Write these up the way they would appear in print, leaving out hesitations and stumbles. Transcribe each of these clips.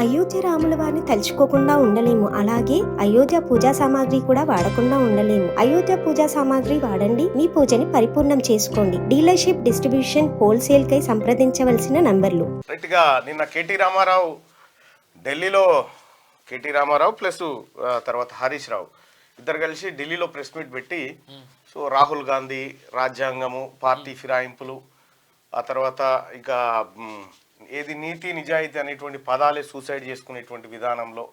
అయోధ్య రాముల వారిని తలుచుకోకుండా ఉండలేము. అలాగే అయోధ్య పూజా సామాగ్రి కూడా వాడకుండా ఉండలేము. అయోధ్య పూజా సామాగ్రి వాడండి, మీ పూజని పరిపూర్ణం చేసుకోండి. డీలర్షిప్, డిస్ట్రిబ్యూషన్, హోల్సేల్ కై సంప్రదించవలసిన నంబర్లు. నిన్న కేటీ రామారావు ఢిల్లీలో, కేటీ రామారావు ప్లస్ తర్వాత హరీష్ రావు ఇద్దరు కలిసి ఢిల్లీలో ప్రెస్ మీట్ పెట్టి సో రాహుల్ గాంధీ రాజ్యాంగము, పార్టీ ఫిరాయింపులు, ఆ తర్వాత ఇంకా ఏది నీతి నిజాయితీ అనేటువంటి పదాలే సూసైడ్ చేసుకునేటువంటి విధానంలో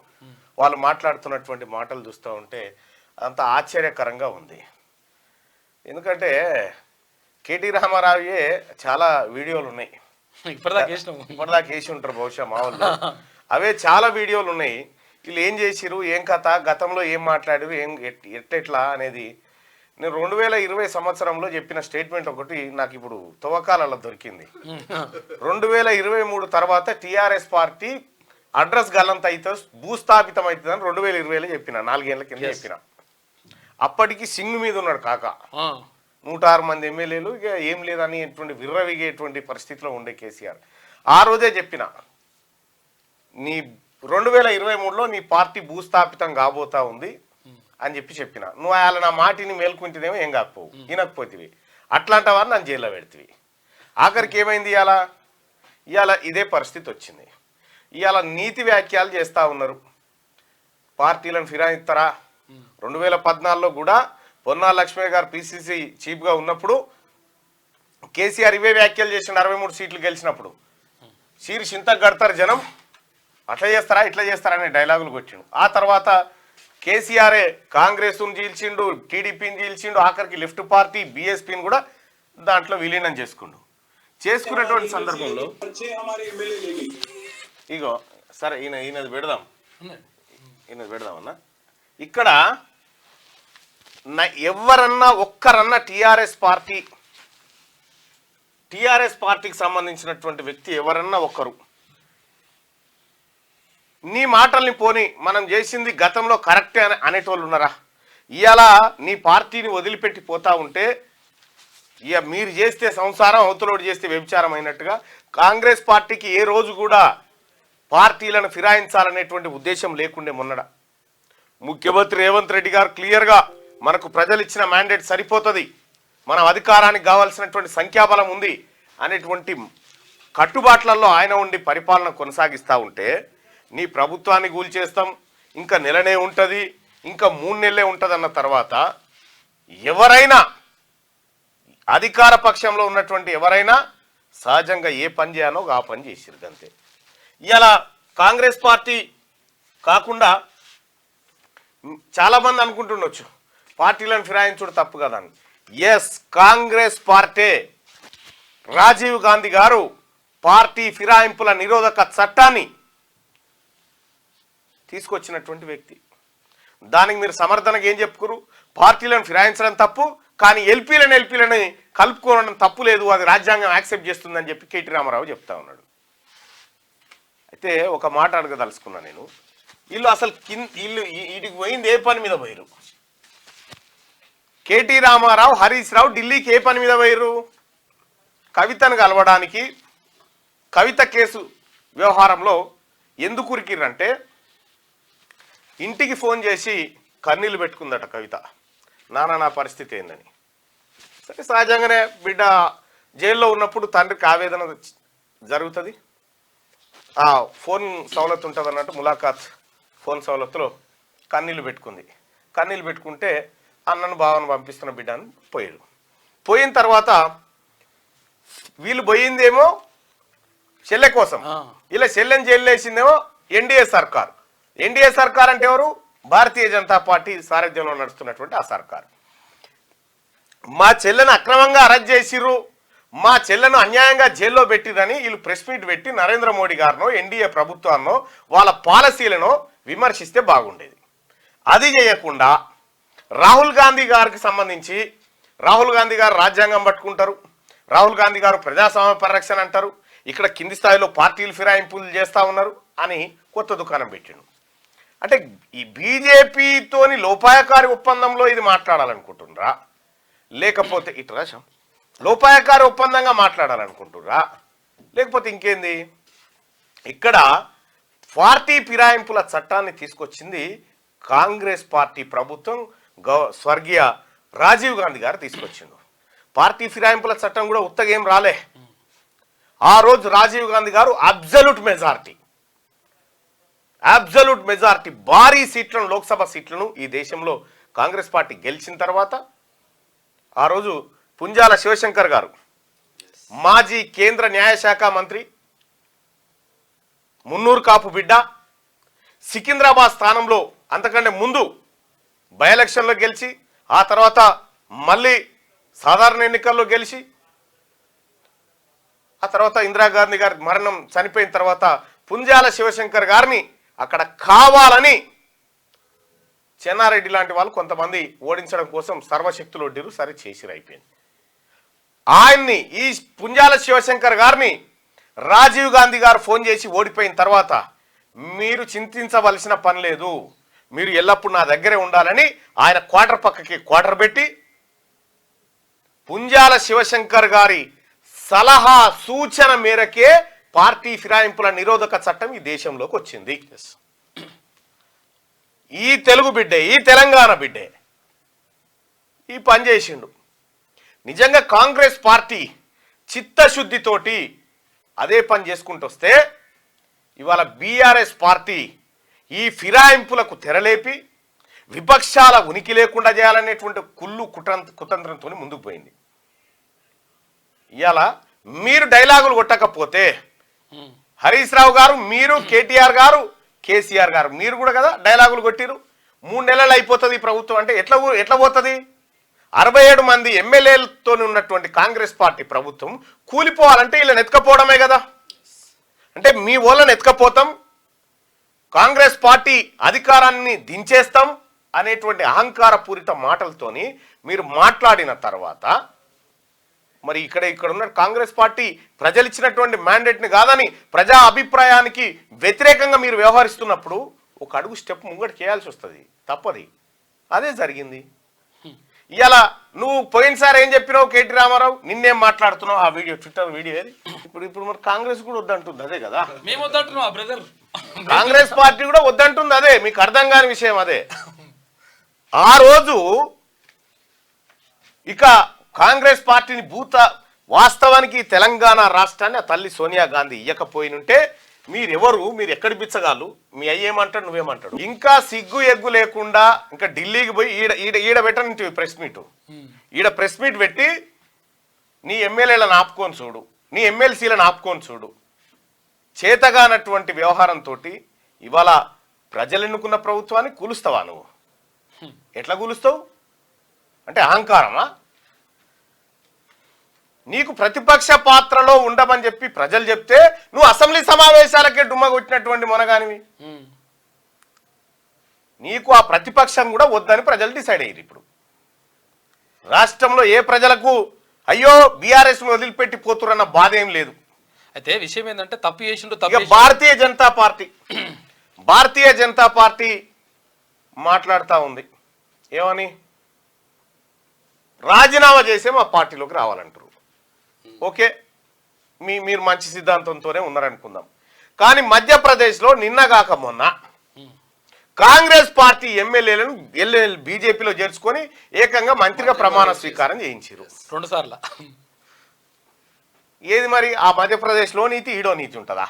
వాళ్ళు మాట్లాడుతున్నటువంటి మాటలు చూస్తూ ఉంటే అంత ఆశ్చర్యకరంగా ఉంది. ఎందుకంటే కేటీ రామారావుయే చాలా వీడియోలు ఉన్నాయి, ఇప్పటిదాకా వేసి ఉంటారు బహుశా మా వాళ్ళు, అవే చాలా వీడియోలు ఉన్నాయి. వీళ్ళు ఏం చేసిరు, ఏం కథ, గతంలో ఏం మాట్లాడారు, ఏం ఎట్టెట్లా అనేది నేను 2020 సంవత్సరంలో చెప్పిన స్టేట్మెంట్ ఒకటి నాకు ఇప్పుడు తవ్వకాలలో దొరికింది. 2023 తర్వాత టీఆర్ఎస్ పార్టీ అడ్రస్ గల్లంత అయితే భూస్థాపితం అవుతుందని 2020లో చెప్పిన, 4 ఏళ్ల కింద చెప్పిన. అప్పటికి సింగ్ మీద ఉన్నాడు కాక, 106 మంది ఎమ్మెల్యేలు, ఇక ఏం లేదనేటువంటి విర్రవిగేటువంటి పరిస్థితిలో ఉండే కేసీఆర్. ఆ రోజే చెప్పిన, నీ 2023లో నీ పార్టీ భూస్థాపితం కాబోతా ఉంది అని చెప్పిన. నువ్వు అలా నా మాటిని మేల్కుంటేనేమో ఏం కాకపోవు, వినకపోతివి, అట్లాంటి వారు నన్ను జైల్లో పెడితివి. ఆఖరికి ఏమైంది, ఇవాళ ఇదే పరిస్థితి వచ్చింది. ఇవాళ నీతి వ్యాఖ్యలు చేస్తూ ఉన్నారు, పార్టీలను ఫిరాయిస్తారా. 2014లో కూడా పొన్నాల లక్ష్మయ్య గారు పిసిసి చీఫ్గా ఉన్నప్పుడు కేసీఆర్ ఇవే వ్యాఖ్యలు చేసిన, 63 సీట్లు గెలిచినప్పుడు సీరి చింతకు కడతారు జనం, అట్లా చేస్తారా ఇట్లా చేస్తారా అనే డైలాగులు కొట్టిండు. ఆ తర్వాత కేసీఆరే కాంగ్రెస్ను చీల్చిండు, టీడీపీని చీల్చిండు, ఆఖరికి లెఫ్ట్ పార్టీ బీఎస్పీని కూడా దాంట్లో విలీనం చేసుకున్నటువంటి సందర్భంలో ఇగో సరే ఈయనది పెడదామన్నా. ఇక్కడ ఎవరన్నా ఒక్కరన్నా టీఆర్ఎస్ పార్టీకి సంబంధించినటువంటి వ్యక్తి ఎవరన్నా ఒక్కరు నీ మాటల్ని పోని మనం చేసింది గతంలో కరెక్టే అనేటోళ్ళు ఉన్నారా? ఇవాళ నీ పార్టీని వదిలిపెట్టి పోతా ఉంటే ఇక మీరు చేస్తే సంసారం, అవతలోడు చేస్తే వ్యభిచారం అయినట్టుగా కాంగ్రెస్ పార్టీకి ఏ రోజు కూడా పార్టీలను ఫిరాయించాలనేటువంటి ఉద్దేశం లేకుండే మొన్నడ ముఖ్యమంత్రి రేవంత్ రెడ్డి గారు క్లియర్గా మనకు ప్రజలు ఇచ్చిన మ్యాండేట్ సరిపోతుంది, మనం అధికారానికి కావాల్సినటువంటి సంఖ్యాబలం ఉంది అనేటువంటి కట్టుబాట్లలో ఆయన ఉండి పరిపాలన కొనసాగిస్తూ ఉంటే నీ ప్రభుత్వాన్ని కూల్చేస్తాం, ఇంకా నెలనే ఉంటుంది, ఇంకా 3 నెలలే ఉంటుంది అన్న తర్వాత ఎవరైనా అధికార పక్షంలో ఉన్నటువంటి ఎవరైనా సహజంగా ఏ పని చేయాలో ఆ పని చేసిరు అంతే. ఇవాళ కాంగ్రెస్ పార్టీ కాకుండా చాలామంది అనుకుంటుండొచ్చు పార్టీలను ఫిరాయించుడు తప్పు కదా అని. ఎస్, కాంగ్రెస్ పార్టీ, రాజీవ్ గాంధీ గారు పార్టీ ఫిరాయింపుల నిరోధక చట్టాన్ని తీసుకొచ్చినటువంటి వ్యక్తి. దానికి మీరు సమర్థనగా ఏం చెప్పుకోరు, పార్టీలను ఫిరాయించడం తప్పు, కానీ ఎల్పీలను కలుపుకోవడం తప్పు లేదు, అది రాజ్యాంగం యాక్సెప్ట్ చేస్తుందని చెప్పి కేటీ రామారావు చెప్తా ఉన్నాడు. అయితే ఒక మాట అడగదలుచుకున్నా నేను, వీళ్ళు అసలు వీటికి పోయింది ఏ పని మీద పోయారు? కేటీ రామారావు, హరీష్ రావు ఢిల్లీకి ఏ పని మీద పోయారు? కవితను కలవడానికి. కవిత కేసు వ్యవహారంలో ఎందుకు ఉరికిర్రంటే ఇంటికి ఫోన్ చేసి కన్నీళ్ళు పెట్టుకుందట కవిత, నా పరిస్థితి ఏందని. సరే, సహజంగానే బిడ్డ జైల్లో ఉన్నప్పుడు తండ్రికి ఆవేదన జరుగుతుంది, ఆ ఫోన్ సవలత్ ఉంటుంది అన్నట్టు ములాఖాత్ ఫోన్ సవలత్తులో కన్నీళ్ళు పెట్టుకుంటే అన్నను భావన పంపిస్తున్న బిడ్డ అని పోయారు. పోయిన తర్వాత వీళ్ళు పోయిందేమో చెల్లె కోసం, ఇలా చెల్లెని జైలు వేసిందేమో ఎన్డీఏ సర్కార్. ఎన్డీఏ సర్కార్ అంటే ఎవరు? భారతీయ జనతా పార్టీ సారథ్యంలో నడుస్తున్నటువంటి ఆ సర్కార్. మా చెల్లెను అక్రమంగా అరెస్ట్ చేసిర్రు, మా చెల్లెను అన్యాయంగా జైల్లో పెట్టిరని వీళ్ళు ప్రెస్ మీట్ పెట్టి నరేంద్ర మోడీ గారినో ఎన్డీఏ ప్రభుత్వాన్నో వాళ్ళ పాలసీలను విమర్శిస్తే బాగుండేది. అది చేయకుండా రాహుల్ గాంధీ గారికి సంబంధించి, రాహుల్ గాంధీ గారు రాజ్యాంగం పట్టుకుంటారు, రాహుల్ గాంధీ గారు ప్రజాస్వామ్య పరిరక్షణ అంటారు, ఇక్కడ కింది స్థాయిలో పార్టీలు ఫిరాయింపులు చేస్తూ ఉన్నారు అని కొత్త దుకాణం పెట్టిండు. అంటే ఈ బీజేపీతోని లోపాయకారి ఒప్పందంలో ఇది మాట్లాడాలనుకుంటున్నారా, లేకపోతే ఇట్లా లోపాయకారి ఒప్పందంగా మాట్లాడాలనుకుంటున్నారా, లేకపోతే ఇంకేంది? ఇక్కడ పార్టీ ఫిరాయింపుల చట్టాన్ని తీసుకొచ్చింది కాంగ్రెస్ పార్టీ ప్రభుత్వం, స్వర్గీయ రాజీవ్ గాంధీ గారు తీసుకొచ్చిండు. పార్టీ ఫిరాయింపుల చట్టం కూడా ఉత్తగా ఏం రాలే. ఆ రోజు రాజీవ్ గాంధీ గారు అబ్జల్యూట్ మెజారిటీ భారీ సీట్లను, లోక్సభ సీట్లను ఈ దేశంలో కాంగ్రెస్ పార్టీ గెలిచిన తర్వాత ఆ రోజు పుంజాల శివశంకర్ గారు, మాజీ కేంద్ర న్యాయశాఖ మంత్రి, మున్నూరు కాపు బిడ్డ, సికింద్రాబాద్ స్థానంలో అంతకంటే ముందు బై ఎలక్షన్లో గెలిచి ఆ తర్వాత మళ్ళీ సాధారణ ఎన్నికల్లో గెలిచి ఆ తర్వాత ఇందిరాగాంధీ గారి మరణం చనిపోయిన తర్వాత పుంజాల శివశంకర్ గారిని అక్కడ కావాలని చెన్నారెడ్డి లాంటి వాళ్ళు కొంతమంది ఓడించడం కోసం సర్వశక్తులు ఒడ్డిరు, సరే చేసిరు, అయిపోయింది. ఆయన్ని, ఈ పుంజాల శివశంకర్ గారిని రాజీవ్ గాంధీ గారు ఫోన్ చేసి ఓడిపోయిన తర్వాత మీరు చింతించవలసిన పని లేదు, మీరు ఎల్లప్పుడూ నా దగ్గరే ఉండాలని ఆయన క్వార్టర్ పక్కకి క్వార్టర్ పెట్టి పుంజాల శివశంకర్ గారి సలహా సూచన మేరకే పార్టీ ఫిరాయింపుల నిరోధక చట్టం ఈ దేశంలోకి వచ్చింది. ఈ తెలుగు బిడ్డే, ఈ తెలంగాణ బిడ్డే ఈ పని చేసిండు. నిజంగా కాంగ్రెస్ పార్టీ చిత్తశుద్ధితోటి అదే పని చేసుకుంటూ వస్తే ఇవాళ బీఆర్ఎస్ పార్టీ ఈ ఫిరాయింపులకు తెరలేపి విపక్షాల ఉనికి లేకుండా చేయాలనేటువంటి కుళ్ళు కుతంత్రంతో ముందుకు పోయింది. ఇవాళ మీరు డైలాగులు కొట్టకపోతే హరీష్ రావు గారు, మీరు, కేటీఆర్ గారు, కేసీఆర్ గారు, మీరు కూడా కదా డైలాగులు కొట్టిరు. 3 నెలలు అయిపోతుంది ఈ ప్రభుత్వం అంటే ఎట్లా పోతుంది? 67 మంది ఎమ్మెల్యేలతో ఉన్నటువంటి కాంగ్రెస్ పార్టీ ప్రభుత్వం కూలిపోవాలంటే వీళ్ళని ఎత్తుకపోవడమే కదా. అంటే మీ వాళ్ళని ఎత్తుకపోతాం, కాంగ్రెస్ పార్టీ అధికారాన్ని దించేస్తాం అనేటువంటి అహంకారపూరిత మాటలతోని మీరు మాట్లాడిన తర్వాత మరి ఇక్కడ ఉన్న కాంగ్రెస్ పార్టీ ప్రజలు ఇచ్చినటువంటి మ్యాండేట్ని కాదని ప్రజా అభిప్రాయానికి వ్యతిరేకంగా మీరు వ్యవహరిస్తున్నప్పుడు ఒక అడుగు స్టెప్ ముంగడు చేయాల్సి వస్తుంది, తప్పది. అదే జరిగింది. ఇవాళ నువ్వు పోయినసారి ఏం చెప్పినావు కేటీ రామారావు, నిన్నేం మాట్లాడుతున్నావు ఆ వీడియో, ట్విట్టర్ వీడియో ఏది? ఇప్పుడు మరి కాంగ్రెస్ కూడా వద్దంటుంది అదే కదా, కాంగ్రెస్ పార్టీ కూడా వద్దంటుంది అదే. మీకు అర్థం కాని విషయం అదే. ఆ రోజు ఇక కాంగ్రెస్ పార్టీని వాస్తవానికి తెలంగాణ రాష్ట్రాన్ని ఆ తల్లి సోనియా గాంధీ ఇయ్యకపోయినుంటే మీరెవరు, మీరు ఎక్కడి బిచ్చగాళ్ళు, మీ అయ్యేమంటాడు నువ్వేమంటాడు? ఇంకా సిగ్గు ఎగ్గు లేకుండా ఇంకా ఢిల్లీకి పోయి ఈడ పెట్టనంటే ప్రెస్ మీట్ పెట్టి నీ ఎమ్మెల్యేలను ఆపుకొని చూడు, నీ ఎమ్మెల్సీలను ఆపుకొని చూడు. చేతగానటువంటి వ్యవహారంతో ఇవాళ ప్రజలు ఎన్నుకున్న ప్రభుత్వాన్ని కూలుస్తావా నువ్వు? ఎట్లా కూలుస్తావు? అంటే అహంకారమా? నీకు ప్రతిపక్ష పాత్రలో ఉండమని చెప్పి ప్రజలు చెప్తే నువ్వు అసెంబ్లీ సమావేశాలకే డుమ్మ కొట్టినటువంటి మొనగానివి. నీకు ఆ ప్రతిపక్షం కూడా వద్దని ప్రజలు డిసైడ్ అయ్యారు. ఇప్పుడు రాష్ట్రంలో ఏ ప్రజలకు అయ్యో బీఆర్ఎస్ వదిలిపెట్టి పోతురన్న బాధ ఏం లేదు. అయితే విషయం ఏంటంటే తప్పు చేసిండు. భారతీయ జనతా పార్టీ మాట్లాడుతూ ఉంది ఏమని, రాజీనామా చేసే మా పార్టీలోకి రావాలంటారు. ఓకే, మీరు మంచి సిద్ధాంతంతోనే ఉన్నారనుకుందాం. కానీ మధ్యప్రదేశ్లో నిన్నగాక మొన్న కాంగ్రెస్ పార్టీ ఎమ్మెల్యేలను బీజేపీలో చేర్చుకొని ఏకంగా మంత్రిగా ప్రమాణ స్వీకారం చేయించారు 2 సార్లు. ఏది మరి ఆ మధ్యప్రదేశ్లో నీతి ఈడో నీతి ఉంటుందా?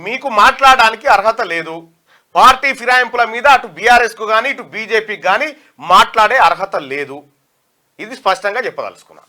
మీకు మాట్లాడడానికి అర్హత లేదు. పార్టీ ఫిరాయింపుల మీద అటు బీఆర్ఎస్కు కానీ ఇటు బీజేపీకి కానీ మాట్లాడే అర్హత లేదు. ఇది స్పష్టంగా చెప్పదలుచుకున్నా.